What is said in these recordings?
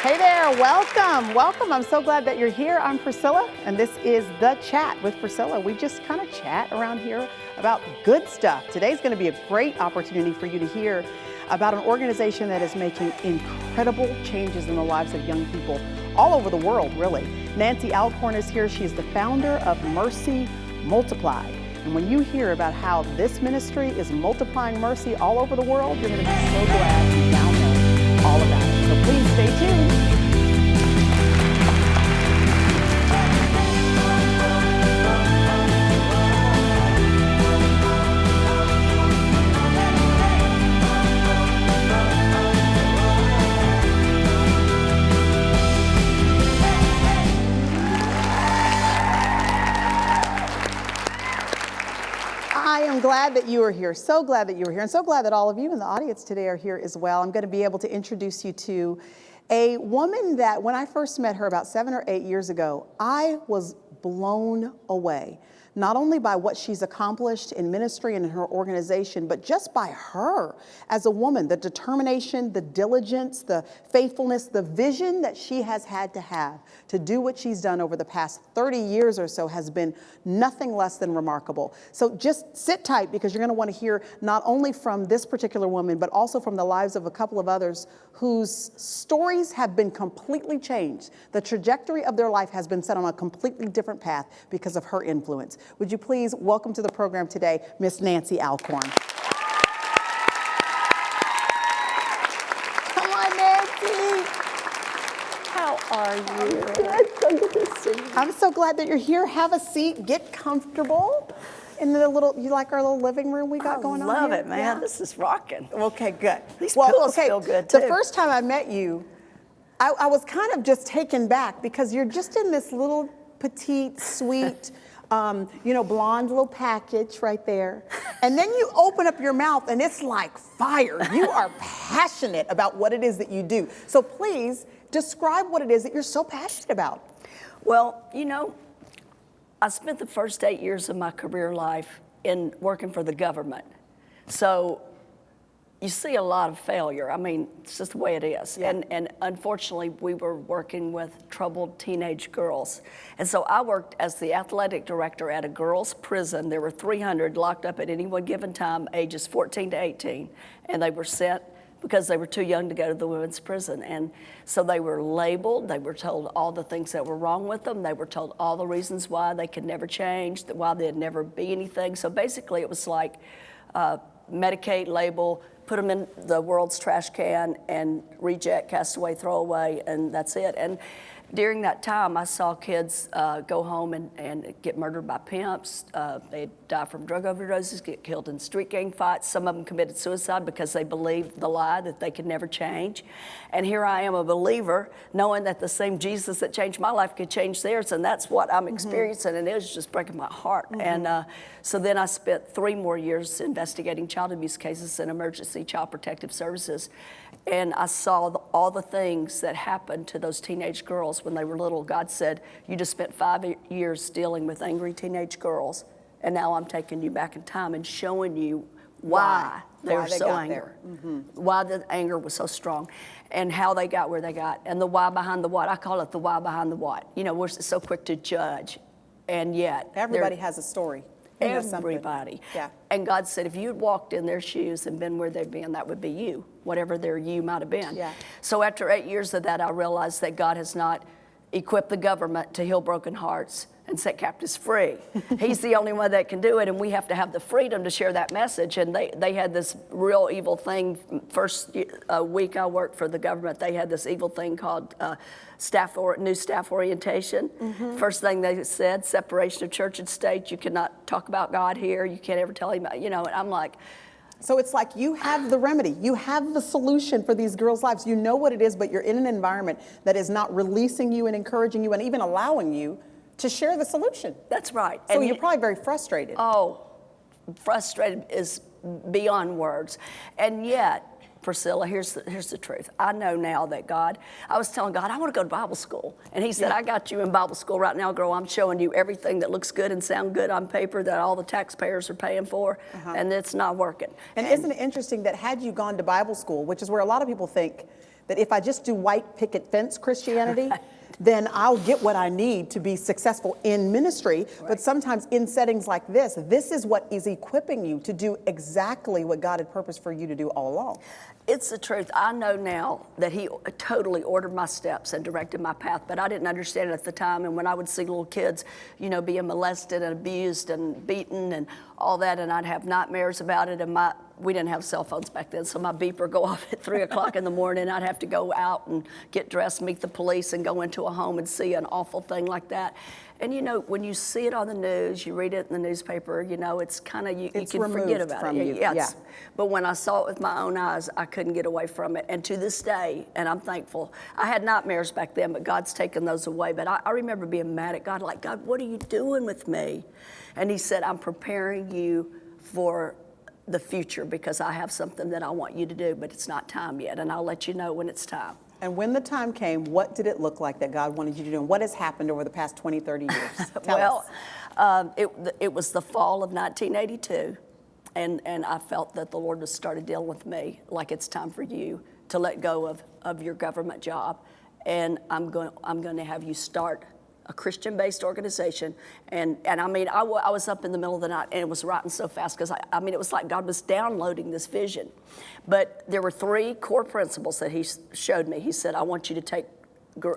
Hey there, welcome, welcome. I'm so glad that you're here. I'm Priscilla, and this is The Chat with Priscilla. We just kind of chat around here about good stuff. Today's going to be a great opportunity for you to hear about an organization that is making incredible changes in the lives of young people all over the world, really. Nancy Alcorn is here. She is the founder of Mercy Multiplied. And when you hear about how this ministry is multiplying mercy all over the world, you're going to be so glad you now know all about it. So please stay tuned. I am glad that you are here. So glad that you are here, and so glad that all of you in the audience today are here as well. I'm going to be able to introduce you to a woman that when I first met her about 7 or 8 years ago, I was blown away. Not only by what she's accomplished in ministry and in her organization, but just by her as a woman, the determination, the diligence, the faithfulness, the vision that she has had to have to do what she's done over the past 30 years or so has been nothing less than remarkable. So just sit tight, because you're going to want to hear not only from this particular woman, but also from the lives of a couple of others whose stories have been completely changed. The trajectory of their life has been set on a completely different path because of her influence. Would you please welcome to the program today, Miss Nancy Alcorn. Come on, Nancy. How are you? Good. So good to see you. I'm so glad that you're here. Have a seat. Get comfortable. In the little, you like our little living room we got going on here? I love it, man. Yeah. This is rocking. Okay, good. These pillows feel good, too. The first time I met you, I was kind of just taken back because you're just in this little petite, sweet, blonde little package right there. And then you open up your mouth and it's like fire. You are passionate about what it is that you do. So please describe what it is that you're so passionate about. Well, I spent the first 8 years of my career life in working for the government. So you see a lot of failure. I mean, it's just the way it is. Yeah. And unfortunately, we were working with troubled teenage girls. And so I worked as the athletic director at a girls' prison. There were 300 locked up at any one given time, ages 14 to 18. And they were sent because they were too young to go to the women's prison. And so they were labeled. They were told all the things that were wrong with them. They were told all the reasons why they could never change, why they'd never be anything. So basically, it was like medicate, label, put them in the world's trash can, and reject, cast away, throw away, and that's it. And during that time, I saw kids go home and get murdered by pimps. They die from drug overdoses, get killed in street gang fights. Some of them committed suicide because they believed the lie that they could never change. And here I am, a believer, knowing that the same Jesus that changed my life could change theirs, and that's what I'm experiencing, and it was just breaking my heart. And so then I spent 3 more years investigating child abuse cases in emergency child protective services. And I saw all the things that happened to those teenage girls when they were little. God said, you just spent 5 years dealing with angry teenage girls, and now I'm taking you back in time and showing you why they were so angry, why the anger was so strong, and how they got where they got, and the why behind the what. I call it the why behind the what. We're so quick to judge, and yet Everybody has a story. Everybody. Yeah. And God said, if you'd walked in their shoes and been where they've been, that would be you, whatever their you might have been. Yeah. So after 8 years of that, I realized that God has not equipped the government to heal broken hearts and set captives free. He's the only one that can do it, and we have to have the freedom to share that message. And they had this real evil thing. First week I worked for the government, they had this evil thing called new staff orientation. First thing they said, separation of church and state. You cannot talk about God here. You can't ever tell him, and I'm like, so it's like you have the remedy. You have the solution for these girls' lives. You know what it is, but you're in an environment that is not releasing you and encouraging you and even allowing you to share the solution. That's right. So you're probably very frustrated. Oh, frustrated is beyond words. And yet, Priscilla, here's the truth. I know now that I was telling God, I want to go to Bible school. And he said, I got you in Bible school right now, girl. I'm showing you everything that looks good and sound good on paper that all the taxpayers are paying for, and it's not working. And isn't it interesting that had you gone to Bible school, which is where a lot of people think that if I just do white picket fence Christianity, then I'll get what I need to be successful in ministry. Right. But sometimes in settings like this is what is equipping you to do exactly what God had purposed for you to do all along. It's the truth. I know now that he totally ordered my steps and directed my path, but I didn't understand it at the time. And when I would see little kids, being molested and abused and beaten and all that, and I'd have nightmares about it, and we didn't have cell phones back then, so my beeper go off at 3 o'clock in the morning. I'd have to go out and get dressed, meet the police, and go into a home and see an awful thing like that. And when you see it on the news, you read it in the newspaper, it's kind of, you can forget about it. Yeah. But when I saw it with my own eyes, I couldn't get away from it. And to this day, and I'm thankful, I had nightmares back then, but God's taken those away. But I remember being mad at God, like, God, what are you doing with me? And he said, I'm preparing you for the future because I have something that I want you to do, but it's not time yet, and I'll let you know when it's time. And when the time came, what did it look like that God wanted you to do? And what has happened over the past 20, 30 years? Tell us. It was the fall of 1982, and I felt that the Lord has started dealing with me, like it's time for you to let go of your government job, and I'm going to have you start a Christian-based organization. And I mean, I was up in the middle of the night, and it was writing so fast because it was like God was downloading this vision. But there were 3 core principles that he showed me. He said, I want you to take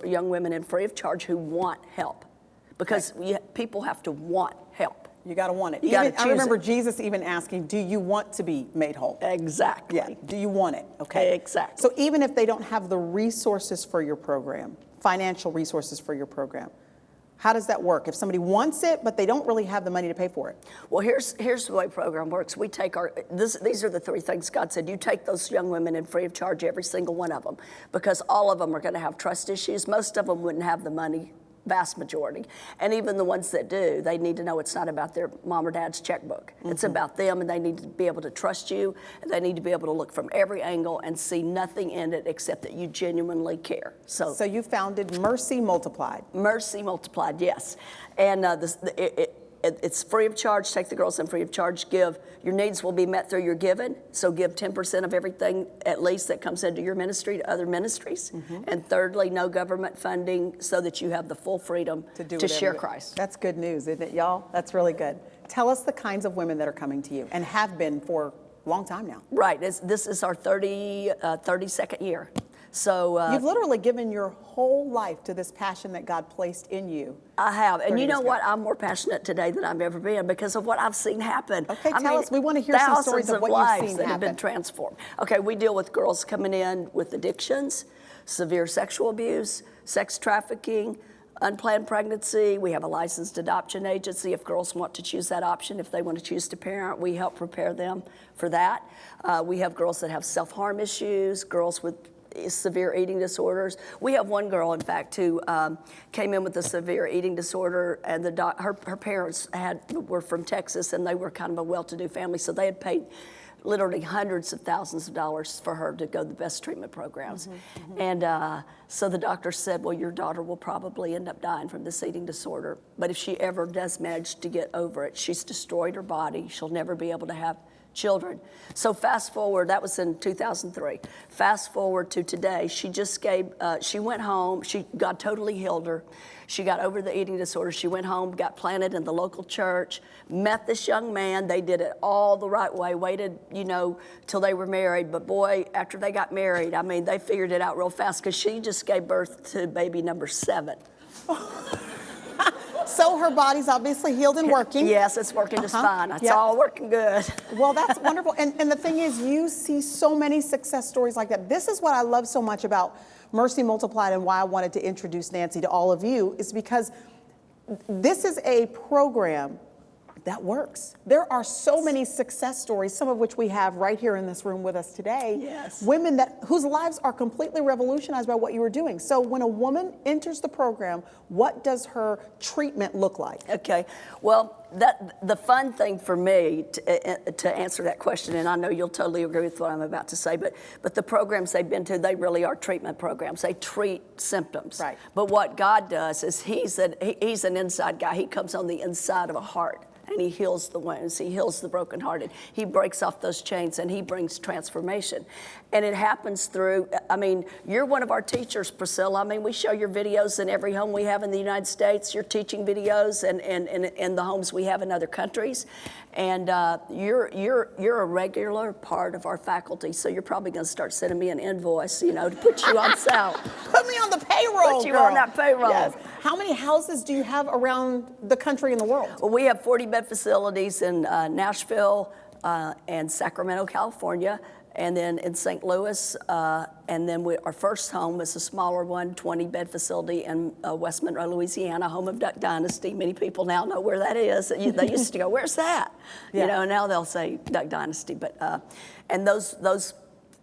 young women in free of charge who want help, because people have to want help. You got to want it. I remember Jesus even asking, do you want to be made whole? Exactly. Yeah. Do you want it? Okay. Exactly. So even if they don't have the resources for your program, financial resources for your program, how does that work? If somebody wants it, but they don't really have the money to pay for it? Well, here's the way the program works. We take these are the 3 things God said. You take those young women in free of charge, every single one of them, because all of them are going to have trust issues. Most of them wouldn't have the money, vast majority. And even the ones that do, they need to know it's not about their mom or dad's checkbook. Mm-hmm. It's about them, and they need to be able to trust you, and they need to be able to look from every angle and see nothing in it except that you genuinely care. So you founded Mercy Multiplied. Mercy Multiplied, yes. And it's free of charge. Take the girls in free of charge. Give. Your needs will be met through your giving. So give 10% of everything at least that comes into your ministry to other ministries. Mm-hmm. And thirdly, no government funding, so that you have the full freedom to share Christ. That's good news, isn't it, y'all? That's really good. Tell us the kinds of women that are coming to you and have been for a long time now. Right. This is our 32nd year. So you've literally given your whole life to this passion that God placed in you. I have. And you know what? I'm more passionate today than I've ever been because of what I've seen happen. Okay, tell us. We want to hear some stories of what you've seen that happen. Have been transformed. Okay, we deal with girls coming in with addictions, severe sexual abuse, sex trafficking, unplanned pregnancy. We have a licensed adoption agency if girls want to choose that option. If they want to choose to parent, we help prepare them for that. We have girls that have self-harm issues, girls with severe eating disorders. We have one girl, in fact, who came in with a severe eating disorder, and her parents were from Texas, and they were kind of a well-to-do family, so they had paid literally hundreds of thousands of dollars for her to go to the best treatment programs. Mm-hmm, mm-hmm. And so the doctor said, well, your daughter will probably end up dying from this eating disorder, but if she ever does manage to get over it, she's destroyed her body. She'll never be able to have children. So fast forward, that was in 2003. Fast forward to today, she went home, God totally healed her. She got over the eating disorder. She went home, got planted in the local church, met this young man. They did it all the right way, waited, till they were married. But boy, after they got married, they figured it out real fast because she just gave birth to baby number 7. So her body's obviously healed and working. Yes, it's working just fine. It's all working good. Well, that's wonderful. And the thing is, you see so many success stories like that. This is what I love so much about Mercy Multiplied and why I wanted to introduce Nancy to all of you, is because this is a program that works. There are so many success stories, some of which we have right here in this room with us today. Yes. Women whose lives are completely revolutionized by what you were doing. So when a woman enters the program, what does her treatment look like? Okay. Well, the fun thing for me to answer that question, and I know you'll totally agree with what I'm about to say, but the programs they've been to, they really are treatment programs. They treat symptoms. Right. But what God does is he's an inside guy. He comes on the inside of a heart. and he heals the wounds, he heals the brokenhearted, he breaks off those chains, and he brings transformation. And it happens through, I mean, you're one of our teachers, Priscilla. I mean, we show your videos in every home we have in the United States, your teaching videos, and in the homes we have in other countries. And you're a regular part of our faculty, so you're probably going to start sending me an invoice, you know, to put you on sale. Put me on the payroll, Put you girl. on that payroll. Yes. How many houses do you have around the country and the world? Well, we have 40-bed facilities in Nashville and Sacramento, California, and then in St. Louis, and then our first home is a smaller one, 20-bed facility in West Monroe, Louisiana, home of Duck Dynasty. Many people now know where that is. They used to go, "Where's that?" Yeah. You know, now they'll say Duck Dynasty. But and those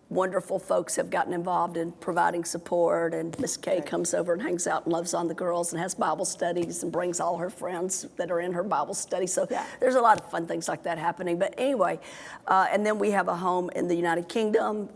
wonderful folks have gotten involved in providing support, and Miss Kay comes over and hangs out and loves on the girls and has Bible studies and brings all her friends that are in her Bible study. So there's a lot of fun things like that happening. But anyway, and then we have a home in the United Kingdom.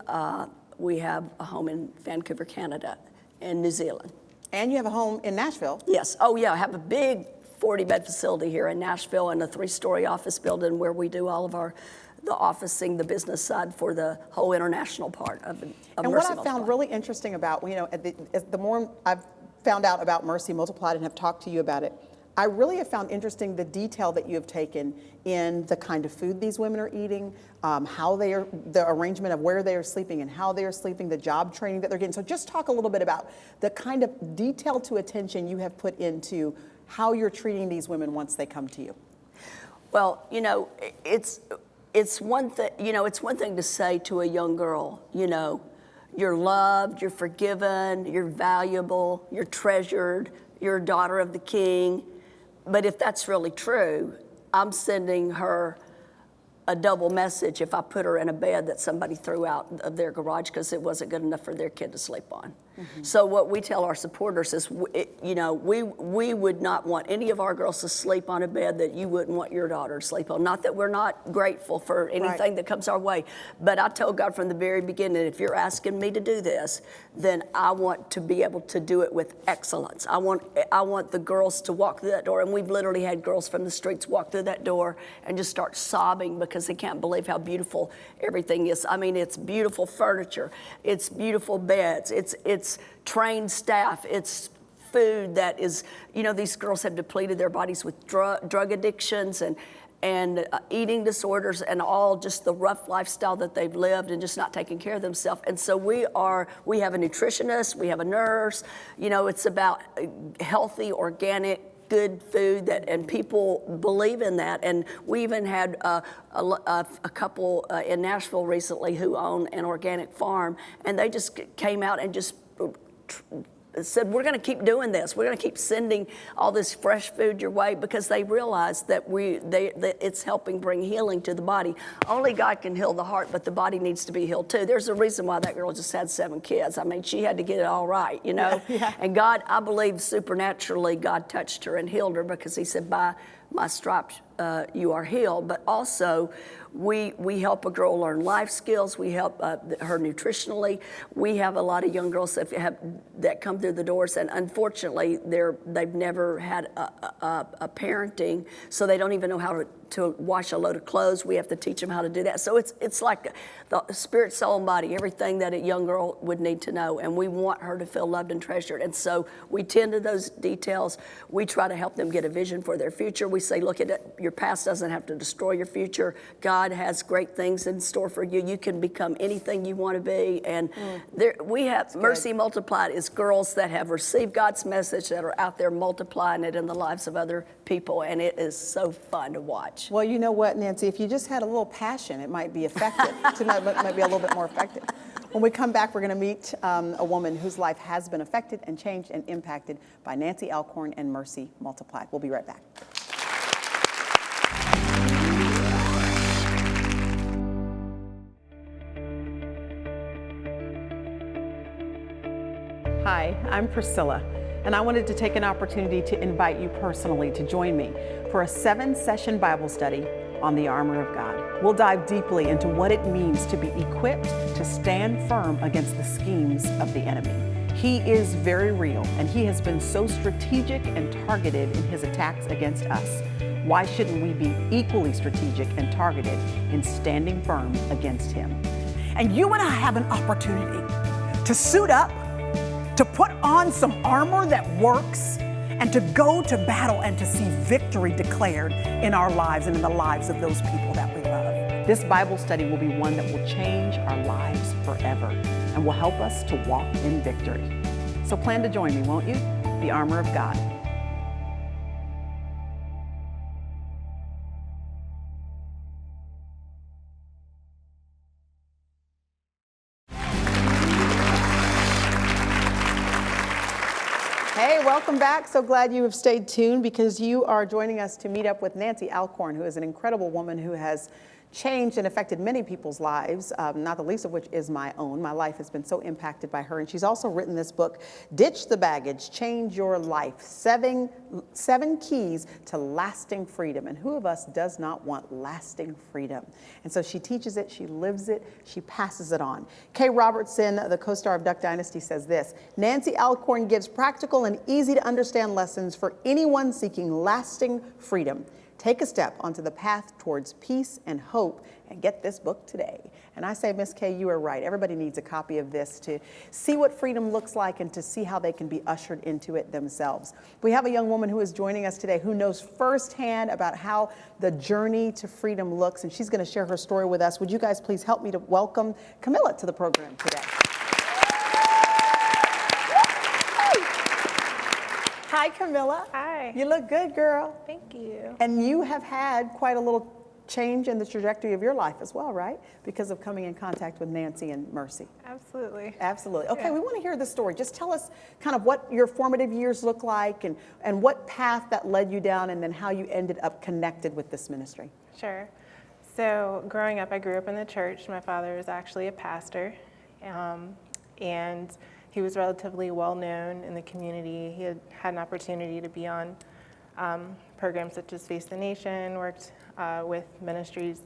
We have a home in Vancouver, Canada, and New Zealand. And you have a home in Nashville. Yes. Oh, yeah. I have a big 40-bed facility here in Nashville and a 3-story office building where we do all of the officing, the business side for the whole international part of Mercy And what I found really interesting about, you know, the more I've found out about Mercy Multiplied and have talked to you about it, I really have found interesting the detail that you have taken in the kind of food these women are eating, how they are, the arrangement of where they are sleeping and how they are sleeping, the job training that they're getting. So just talk a little bit about the kind of detail to attention you have put into how you're treating these women once they come to you. Well, you know, it's one thing, you know, it's one thing to say to a young girl, you know, you're loved, you're forgiven, you're valuable, you're treasured, you're a daughter of the King. But if that's really true, I'm sending her a double message if I put her in a bed that somebody threw out of their garage because it wasn't good enough for their kid to sleep on. Mm-hmm. So what we tell our supporters is, you know, we would not want any of our girls to sleep on a bed that you wouldn't want your daughter to sleep on. Not that we're not grateful for anything that comes our way, but I told God from the very beginning, if you're asking me to do this, then I want to be able to do it with excellence. I want the girls to walk through that door, and we've literally had girls from the streets walk through that door and just start sobbing because they can't believe how beautiful everything is. I mean, it's beautiful furniture, it's beautiful beds, it's trained staff, it's food that is, you know, these girls have depleted their bodies with drug addictions and eating disorders and all just the rough lifestyle that they've lived and just not taking care of themselves. And so we have a nutritionist, we have a nurse, you know, it's about healthy, organic, good food and people believe in that. And we even had a couple in Nashville recently who own an organic farm, and they just came out and just said, we're going to keep doing this. We're going to keep sending all this fresh food your way because they realize that it's helping bring healing to the body. Only God can heal the heart, but the body needs to be healed too. There's a reason why that girl just had 7 kids. I mean, she had to get it all right, you know? Yeah. And God, I believe supernaturally, God touched her and healed her because he said, by my stripes you are healed. But also, we help a girl learn life skills. We help her nutritionally. We have a lot of young girls that come through the doors, and unfortunately, they've never had a parenting, so they don't even know how to wash a load of clothes. We have to teach them how to do that. So it's like the spirit, soul, and body, everything that a young girl would need to know, and we want her to feel loved and treasured. And so we tend to those details. We try to help them get a vision for their future. We say, look at it, your past doesn't have to destroy your future. God has great things in store for you. You can become anything you want to be. And we have Mercy Multiplied is girls that have received God's message that are out there multiplying it in the lives of other people, and it is so fun to watch. Well, you know what, Nancy, if you just had a little passion, it might be effective. Tonight might be a little bit more effective. When we come back, we're going to meet a woman whose life has been affected and changed and impacted by Nancy Alcorn and Mercy Multiplied. We'll be right back. Hi, I'm Priscilla, and I wanted to take an opportunity to invite you personally to join me for a 7-session Bible study on the armor of God. We'll dive deeply into what it means to be equipped to stand firm against the schemes of the enemy. He is very real, and he has been so strategic and targeted in his attacks against us. Why shouldn't we be equally strategic and targeted in standing firm against him? And you and I have an opportunity to suit up, to put on some armor that works, and to go to battle and to see victory declared in our lives and in the lives of those people that we love. This Bible study will be one that will change our lives forever and will help us to walk in victory. So plan to join me, won't you? The Armor of God. Hey, welcome back. So glad you have stayed tuned because you are joining us to meet up with Nancy Alcorn, who is an incredible woman who has changed and affected many people's lives, not the least of which is my own. My life has been so impacted by her. And she's also written this book, Ditch the Baggage, Change Your Life, seven Keys to Lasting Freedom. And who of us does not want lasting freedom? And so she teaches it, she lives it, she passes it on. Kay Robertson, the co-star of Duck Dynasty, says this: Nancy Alcorn gives practical and easy to understand lessons for anyone seeking lasting freedom. Take a step onto the path towards peace and hope and get this book today. And I say, Miss Kay, you are right. Everybody needs a copy of this to see what freedom looks like and to see how they can be ushered into it themselves. We have a young woman who is joining us today who knows firsthand about how the journey to freedom looks, and she's going to share her story with us. Would you guys please help me to welcome Camilla to the program today? Hi, Camilla. Hi. You look good, girl. Thank you. And you have had quite a little change in the trajectory of your life as well, right? Because of coming in contact with Nancy and Mercy. Absolutely. Absolutely. Okay, Yeah. we want to hear the story. Just tell us kind of what your formative years look like and what path that led you down and then how you ended up connected with this ministry. Sure. So growing up, I grew up in the church. My father was actually a pastor, and he was relatively well known in the community. He had an opportunity to be on programs such as Face the Nation, worked with ministries,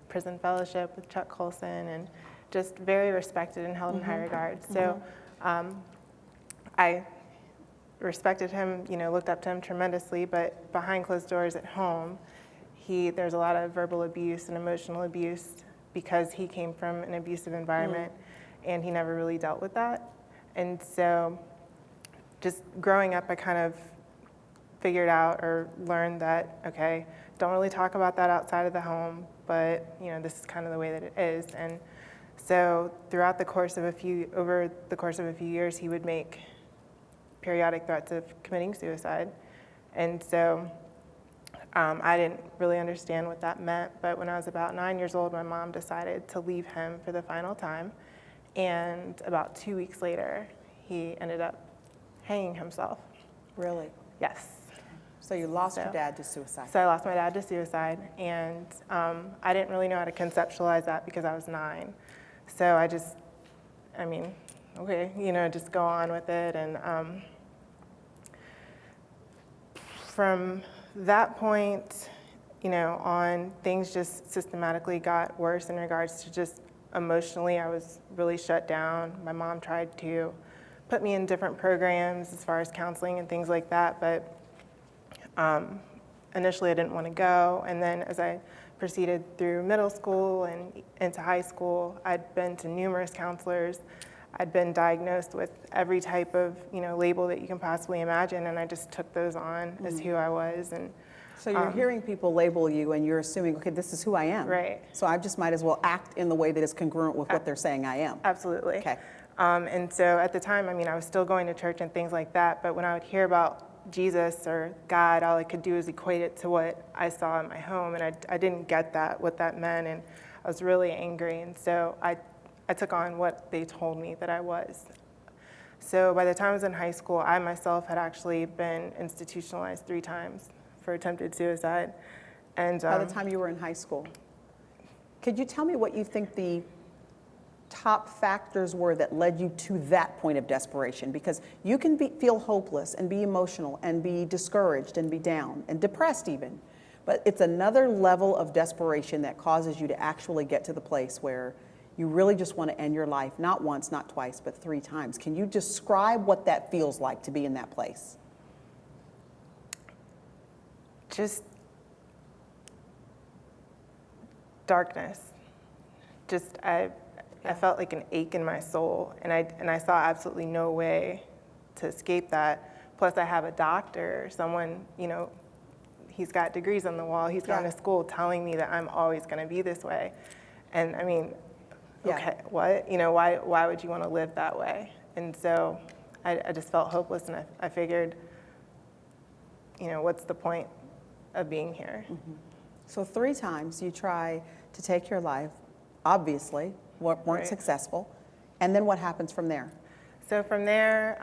Prison Fellowship with Chuck Colson, and just very respected and held in high regard. So I respected him, looked up to him tremendously, but behind closed doors at home, there's a lot of verbal abuse and emotional abuse because he came from an abusive environment. And he never really dealt with that. And so just growing up, I kind of figured out or learned that, okay, don't really talk about that outside of the home, but this is kind of the way that it is. And so throughout the course of over the course of a few years, he would make periodic threats of committing suicide. And so I didn't really understand what that meant, but when I was about 9 years old, my mom decided to leave him for the final time. And about 2 weeks later, he ended up hanging himself. Really? Yes. So you lost your dad to suicide. So I lost my dad to suicide, and I didn't really know how to conceptualize that because I was 9. So I just, okay, just go on with it. And from that point, on, things just systematically got worse in regards to just emotionally. I was really shut down. My mom tried to put me in different programs as far as counseling and things like that, but initially I didn't want to go. And then as I proceeded through middle school and into high school, I'd been to numerous counselors. I'd been diagnosed with every type of label that you can possibly imagine, and I just took those on as who I was. And so you're hearing people label you and you're assuming, okay, this is who I am. Right. So I just might as well act in the way that is congruent with what they're saying I am. Absolutely. Okay. And so at the time, I was still going to church and things like that, but when I would hear about Jesus or God, all I could do is equate it to what I saw in my home, and I didn't get what that meant, and I was really angry, and so I took on what they told me that I was. So by the time I was in high school, I myself had actually been institutionalized 3 times for attempted suicide. And by the time you were in high school, could you tell me what you think the top factors were that led you to that point of desperation? Because you can feel hopeless and be emotional and be discouraged and be down and depressed even, but it's another level of desperation that causes you to actually get to the place where you really just want to end your life, not once, not twice, but 3 times. Can you describe what that feels like to be in that place? just darkness. Just I felt like an ache in my soul, and I saw absolutely no way to escape that. Plus, I have a doctor, someone, he's got degrees on the wall. He's gone to school telling me that I'm always going to be this way, and I mean, okay, what? Why would you want to live that way? And so I just felt hopeless, and I figured, what's the point of being here? Mm-hmm. So 3 times you try to take your life, obviously, weren't successful. And then what happens from there? So from there,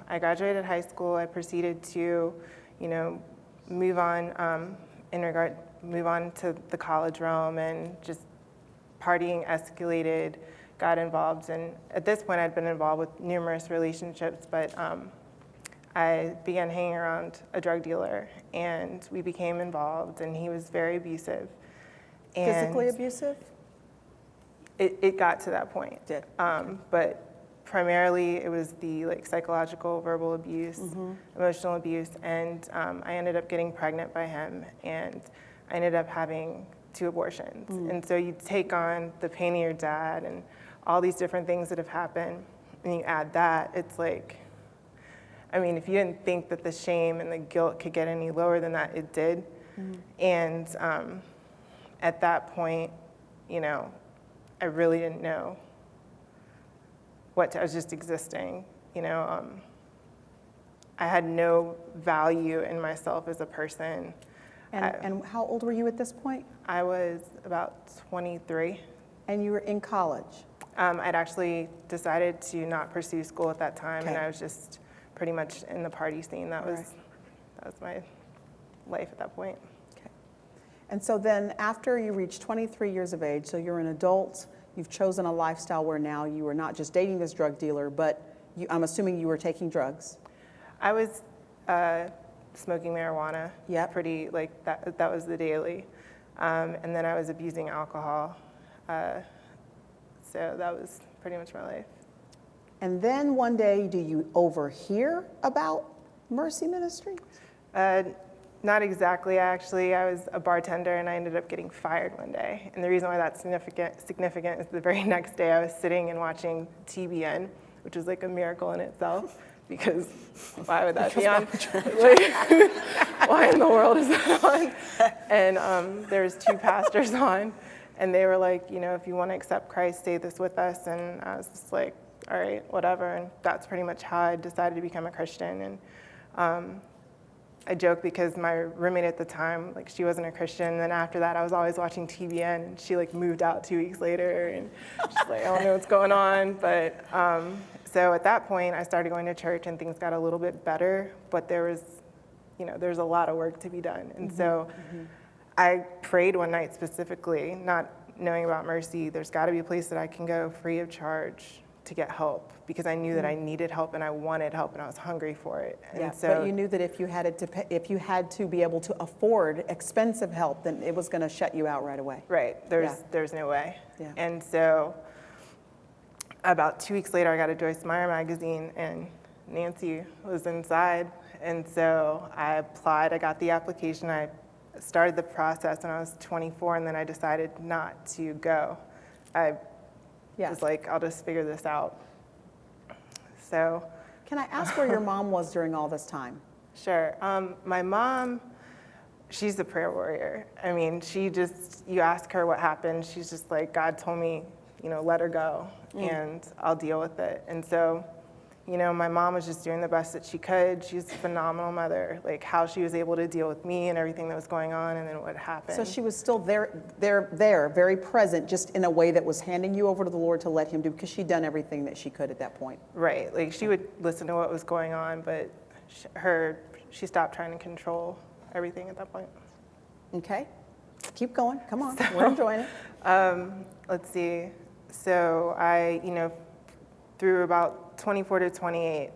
I graduated high school. I proceeded to, move on to the college realm, and just partying escalated, got involved. And at this point, I'd been involved with numerous relationships, but I began hanging around a drug dealer, and we became involved, and he was very abusive. And Physically abusive? It got to that point. Did. But primarily it was the psychological, verbal abuse, emotional abuse, and I ended up getting pregnant by him, and I ended up having 2 abortions. And so you take on the pain of your dad and all these different things that have happened, and you add that, it's like, I mean, if you didn't think that the shame and the guilt could get any lower than that, it did. And at that point, I really didn't know I was just existing, I had no value in myself as a person. And how old were you at this point? I was about 23. And you were in college? I'd actually decided to not pursue school at that time, Okay. and I was just pretty much in the party scene. That was my life at that point. Okay. And so then after you reach 23 years of age, so you're an adult, you've chosen a lifestyle where now you are not just dating this drug dealer, but I'm assuming you were taking drugs. I was smoking marijuana. Yep. Pretty, that was the daily. And then I was abusing alcohol. So that was pretty much my life. And then one day, do you overhear about Mercy Ministries? Not exactly, actually. I was a bartender, and I ended up getting fired one day. And the reason why that's significant is the very next day I was sitting and watching TBN, which was like a miracle in itself, because why would that be on? Why in the world is that on? And there was 2 pastors on, and they were like, if you want to accept Christ, say this with us. And I was just like, all right, whatever. And that's pretty much how I decided to become a Christian. And I joke because my roommate at the time, she wasn't a Christian. And then after that, I was always watching TBN, and she moved out 2 weeks later, and she's like, I don't know what's going on. But so at that point, I started going to church, and things got a little bit better, but there was a lot of work to be done. And so I prayed one night specifically, not knowing about Mercy. There's got to be a place that I can go free of charge to get help, because I knew that I needed help, and I wanted help, and I was hungry for it. And But you knew that if you had to be able to afford expensive help, then it was going to shut you out right away. Right. There's no way. Yeah. And so about 2 weeks later, I got a Joyce Meyer magazine, and Nancy was inside. And so I applied. I got the application. I started the process when I was 24, and then I decided not to go. I was like, I'll just figure this out. So. Can I ask where your mom was during all this time? Sure. My mom, she's a prayer warrior. I mean, you ask her what happened, she's just like, God told me, let her go, and I'll deal with it. And so, my mom was just doing the best that she could. She's a phenomenal mother, how she was able to deal with me and everything that was going on, and then what happened. So she was still there, very present, just in a way that was handing you over to the Lord to let him do, because she'd done everything that she could at that point. Right. She would listen to what was going on, but she stopped trying to control everything at that point. Okay. Keep going. Come on. We're enjoying it. Let's see. So I, through about 24 to 28,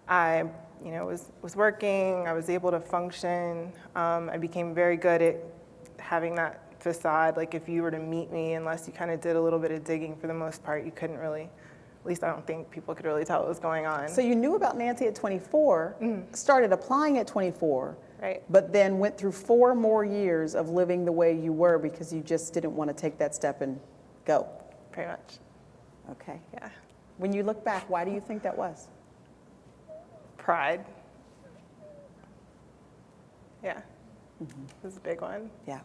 I, was working. I was able to function. I became very good at having that facade. If you were to meet me, unless you kind of did a little bit of digging, for the most part, you couldn't really least I don't think people could really tell what was going on. So you knew about Nancy at 24, started applying at 24, Right. but then went through 4 more years of living the way you were because you just didn't want to take that step and go. Pretty much. Okay. Yeah. When you look back, why do you think that was? Pride. Yeah. This is a big one. Yeah.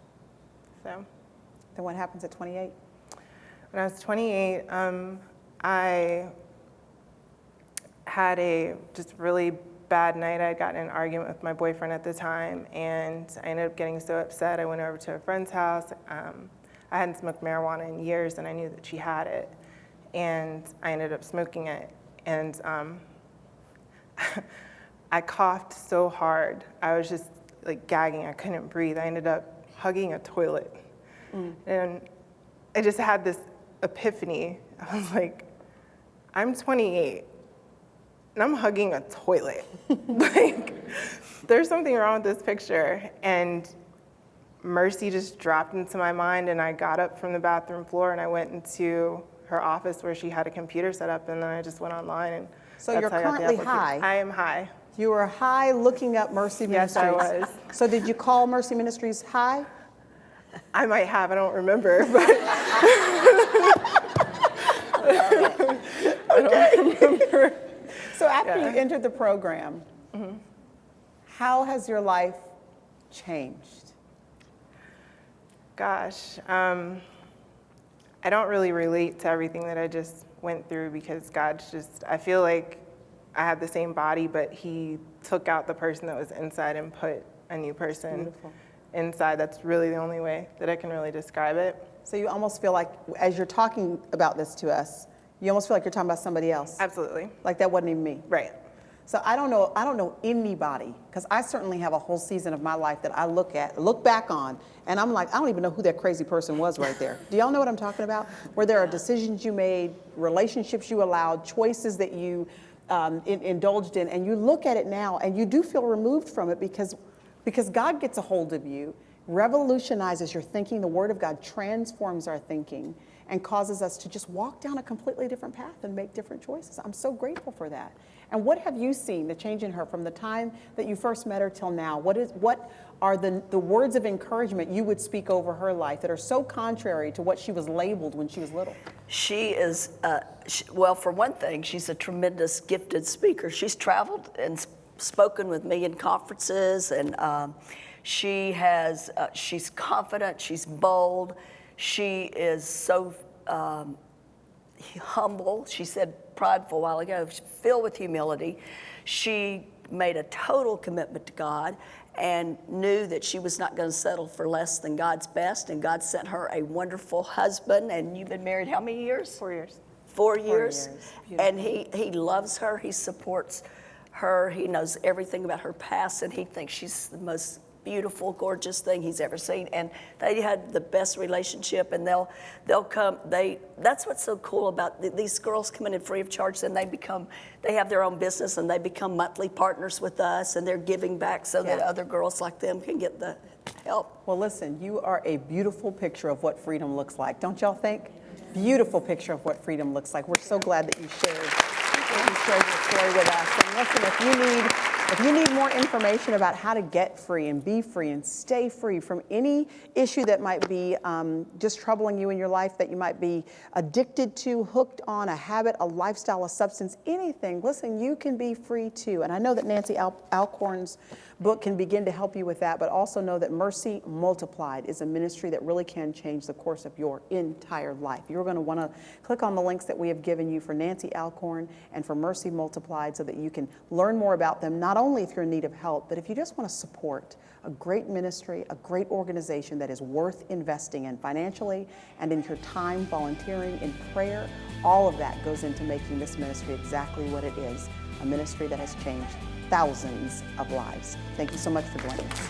So Then what happens at 28? when I was 28, I had a just really bad night. I had gotten in an argument with my boyfriend at the time, and I ended up getting so upset. I went over to a friend's house. I hadn't smoked marijuana in years, and I knew that she had it, and I ended up smoking it. And I coughed so hard. I was just like gagging. I couldn't breathe. I ended up hugging a toilet, and I just had this epiphany. I was like, I'm 28. And I'm hugging a toilet. Like, there's something wrong with this picture. And Mercy just dropped into my mind, and I got up from the bathroom floor and I went into her office where she had a computer set up, and then I just went online, and So that's you're how I got the currently application. high. I am high. You were high looking up Mercy Yes, Ministries. I was. So did you call Mercy Ministries high? I might have, I don't remember, but So after Yeah. you entered the program, how has your life changed? gosh, I don't really relate to everything that I just went through because God's just, I feel like I have the same body, but He took out the person that was inside and put a new person Beautiful. inside. That's really the only way that I can really describe it. So you almost feel like, as you're talking about this to us, you almost feel like you're talking about somebody else. Absolutely. Like that wasn't even me. Right. So I don't know anybody, because I certainly have a whole season of my life that I look back on, and I'm like, I don't even know who that crazy person was right there. Do y'all know what I'm talking about? Where there are decisions you made, relationships you allowed, choices that you indulged in, and you look at it now and you do feel removed from it because God gets a hold of you, revolutionizes your thinking. The Word of God transforms our thinking and causes us to just walk down a completely different path and make different choices. I'm so grateful for that. And what have you seen, the change in her from the time that you first met her till now? What are the words of encouragement you would speak over her life that are so contrary to what she was labeled when she was little? She is, well, for one thing, she's a tremendous gifted speaker. She's traveled and spoken with me in conferences, and she's confident, she's bold, she is so humble. She said prideful a while ago, filled with humility. She made a total commitment to God and knew that she was not going to settle for less than God's best, and God sent her a wonderful husband. And you've been married how many years? 4 years. 4 years. Beautiful. And he loves her, he supports her, he knows everything about her past, and he thinks she's the most beautiful, gorgeous thing he's ever seen. And they had the best relationship, and they'll come. That's what's so cool about these girls coming in free of charge, and they have their own business, and they become monthly partners with us, and they're giving back so that Yeah. other girls like them can get the help. Well, listen, you are a beautiful picture of what freedom looks like. Don't y'all think? Beautiful picture of what freedom looks like. We're so glad that you shared your story with us. And listen, if you need more information about how to get free and be free and stay free from any issue that might be just troubling you in your life, that you might be addicted to, hooked on, a habit, a lifestyle, a substance, anything, listen, you can be free too. And I know that Nancy Alcorn's book can begin to help you with that, but also know that Mercy Multiplied is a ministry that really can change the course of your entire life. You're going to want to click on the links that we have given you for Nancy Alcorn and for Mercy Multiplied so that you can learn more about them, not only if you're in need of help, but if you just want to support a great ministry, a great organization that is worth investing in financially and in your time, volunteering, in prayer. All of that goes into making this ministry exactly what it is, a ministry that has changed thousands of lives. Thank you so much for joining us.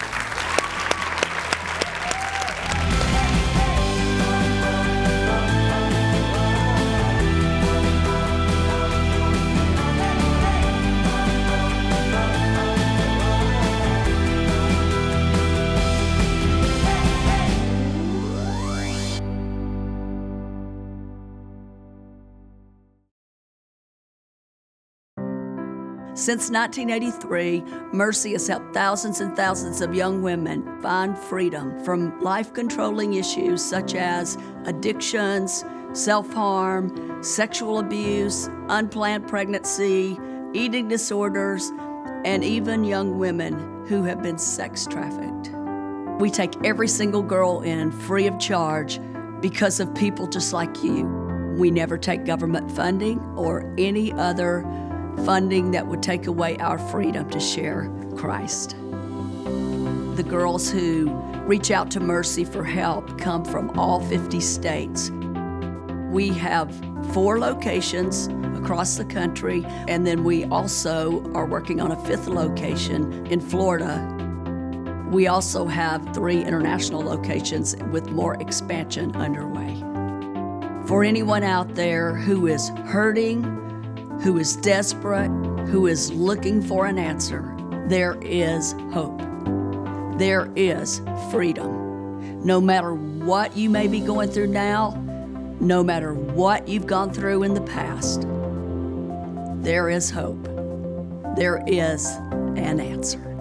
Since 1983, Mercy has helped thousands and thousands of young women find freedom from life-controlling issues such as addictions, self-harm, sexual abuse, unplanned pregnancy, eating disorders, and even young women who have been sex trafficked. We take every single girl in free of charge because of people just like you. We never take government funding or any other funding that would take away our freedom to share Christ. The girls who reach out to Mercy for help come from all 50 states. We have 4 locations across the country, and then we also are working on a 5th location in Florida. We also have 3 international locations with more expansion underway. For anyone out there who is hurting, who is desperate, who is looking for an answer, there is hope. There is freedom. No matter what you may be going through now, no matter what you've gone through in the past, there is hope. There is an answer.